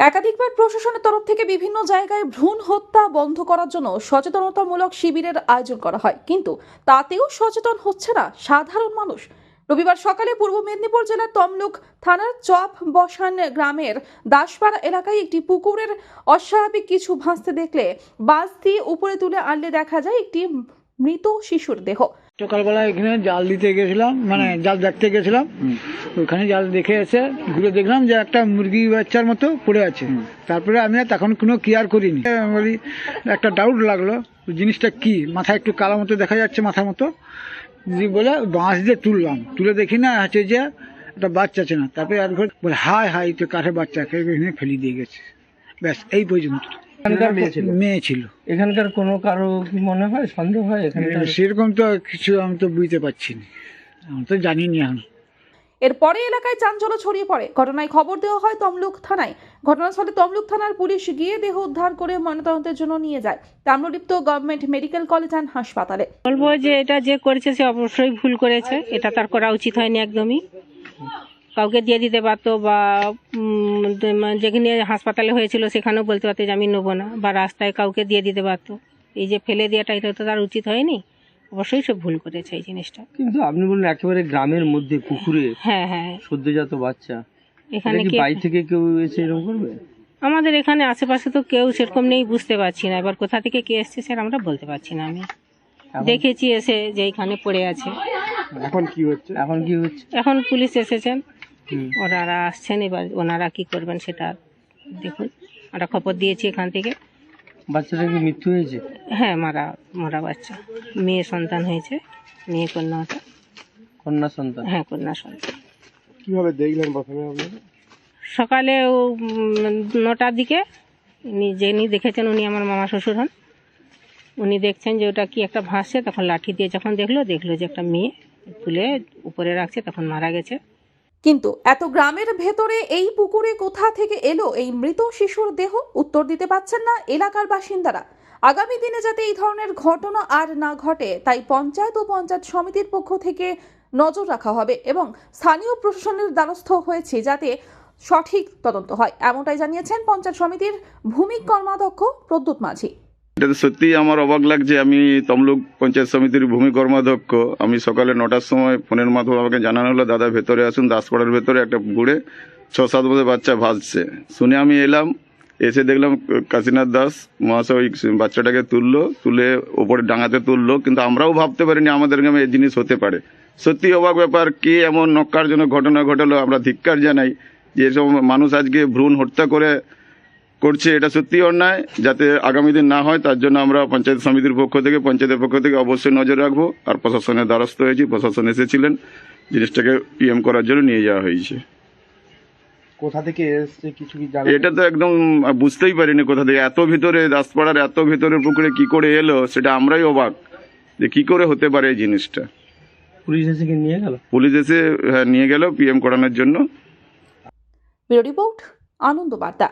একাধিকবার প্রশাসনের তরফ থেকে বিভিন্ন জায়গায় ভ্রূণ হত্যা বন্ধ করার জন্য সচেতনতামূলক শিবিরের আয়োজন করা হয়, কিন্তু তাতেও সচেতন হচ্ছে না সাধারণ মানুষ। রবিবার সকালে পূর্ব মেদিনীপুর জেলার তমলুক থানার চপ বসান গ্রামের দাসপাড়া এলাকায় একটি পুকুরের অস্বাভাবিক কিছু ভাসতে দেখলে বাস দিয়ে উপরে তুলে আনলে দেখা যায় একটি মৃত শিশুর দেহ। সকালবেলা এখানে জাল দিতে গেছিলাম, মানে জাল দেখতে গেছিলাম। ওখানে জাল দেখে এসে ঘুরে দেখলাম যে একটা মুরগি বাচ্চার মতো পড়ে আছে। তারপরে আমি আর তখন কোনো কেয়ার করিনি। আমি বলি একটা ডাউট লাগলো, জিনিসটা কি, মাথায় একটু কালো মতো দেখা যাচ্ছে, মাথার মতো বলে বাঁশ দিয়ে তুললাম, তুলে দেখি না হচ্ছে যে একটা বাচ্চা আছে না। তারপরে আর ঘর বলে হাই হাই তো কাঠের বাচ্চাকে এখানে ফেলে দিয়ে গেছে। ব্যাস এই পর্যন্ত। মেয়ে ছিল। এখানকার কোনো কারো কি মনে হয়, সন্দেহ হয় এখানে? সেরকম তো কিছু আমি তো বুঝতে পারছি না, আমি তো জানিনি এখন। এরপরে এলাকায় চাঞ্চল্য ছড়িয়ে পড়ে। ঘটনায় খবর দেওয়া হয় তমলুক থানায়। ঘটনাস্থলে তমলুক থানার পুলিশ গিয়ে দেহ উদ্ধার করে ময়নাতদন্তের জন্য নিয়ে যায় Tamralipta government medical college and হাসপাতালে। বলবো যে এটা যে করেছে সে অবশ্যই ভুল করেছে, এটা তার করা উচিত হয়নি একদমই। কাউকে দিয়ে দিতে পারতো, বা যেখানে হাসপাতালে হয়েছিল সেখানেও বলতে পারতো যে আমি নেবো না, বা রাস্তায় কাউকে দিয়ে দিতে পারতো। এই যে ফেলে দেওয়াটা, এটা তো তার উচিত হয়নি। অবশ্যই সে ভুল করেছে এই জিনিসটা। কিন্তু আপনি বললেন একেবারে গ্রামের মধ্যে পুকুরে হ্যাঁ হ্যাঁ, সদ্যজাত বাচ্চা, এখানে কি কি বাড়ি থেকে কেউ এসে এরকম করবে? আমাদের এখানে আশেপাশে তো কেউ সেরকম নেই, বুঝতে পারছি না। এবার কোথা থেকে কে এসছে স্যার আমরা বলতে পারছি না। আমি দেখেছি এসে যে এখানে পড়ে আছে। এখন কি হচ্ছে? এখন পুলিশ এসেছেন, ওনারা আসছেন, এবার ওনারা কি করবেন সেটা দেখুন। আমরা খবর দিয়েছি এখান থেকে। বাচ্চাটা কি মৃত্যু হয়েছে? হ্যাঁ, মরা বাচ্চা, মেয়ে সন্তান হয়েছে, মেয়ে কন্যা ওটা। কন্যা সন্তান? হ্যাঁ, কন্যা সন্তান। কিভাবে দেখলেন প্রথমে আপনি? সকালে 9টার দিকে যিনি দেখেছেন উনি আমার মামা শ্বশুর হন। উনি দেখছেন যে ওটা কি একটা ভাসছে, তখন লাঠি দিয়ে যখন দেখলো যে একটা মেয়ে তুলে উপরে রাখছে, তখন মারা গেছে। কিন্তু এত গ্রামের ভেতরে এই পুকুরে কোথা থেকে এলো এই মৃত শিশুর দেহ, উত্তর দিতে পারছেন না এলাকার বাসিন্দারা। আগামী দিনে যাতে এই ধরনের ঘটনা আর না ঘটে, তাই পঞ্চায়েত ও পঞ্চায়েত সমিতির পক্ষ থেকে নজর রাখা হবে এবং স্থানীয় প্রশাসনের দ্বারস্থ হয়েছে যাতে সঠিক তদন্ত হয়, এমনটাই জানিয়েছেন পঞ্চায়েত সমিতির ভূমি কর্মাধ্যক্ষ প্রদ্যুৎ মাঝি। এটা তো সত্যিই আমার অবাক লাগছে। আমি তমলুক পঞ্চায়েত সমিতির ভূমি কর্মাধ্যক্ষ। আমি সকালে 9টার সময় ফোনের মাধ্যমে আমাকে জানানো হলো দাদা ভেতরে আসুন, দাসপাড়ার ভেতরে একটা পুকুরে 6-7 বছর বাচ্চা ভাসছে। শুনে আমি এলাম, এসে দেখলাম কাশীনাথ দাস মহাশয় ওই বাচ্চাটাকে তুলে ওপরে ডাঙাতে তুললো, কিন্তু আমরাও ভাবতে পারিনি আমাদের গ্রামে এই জিনিস হতে পারে। সত্যি অবাক ব্যাপার। কে এমন নক্কারজনক ঘটনা ঘটালো, আমরা ধিক্কার জানাই যে এসব মানুষ আজকে ভ্রূণ হত্যা করছে। এটা সত্যি অন্যায়, যাতে আগামী দিন না হয় তার জন্য আমরা পঞ্চায়েত সমিতির পঞ্চায়েতের পক্ষ থেকে অবশ্যই নজর রাখবো। আর প্রশাসনের দ্বারস্থ হয়েছি, প্রশাসন এসেছিলেন, জিনিসটাকে পিএম করার জন্য নিয়ে যাওয়া হয়েছে। কোথা থেকে এসেছে কিছু কি জানেন? এটা তো একদম বুঝতেই পারিনি কোথা থেকে এত ভিতরে, দাসপাড়ার এত ভিতরে পুকুরে কি করে এলো, সেটা আমরাই অবাক যে কি করে হতে পারে এই জিনিসটা। পুলিশ এসে কি নিয়ে গেল? পুলিশ এসে নিয়ে গেল পিএম করানোর জন্য। ব্যুরো রিপোর্ট, আনন্দ বার্তা।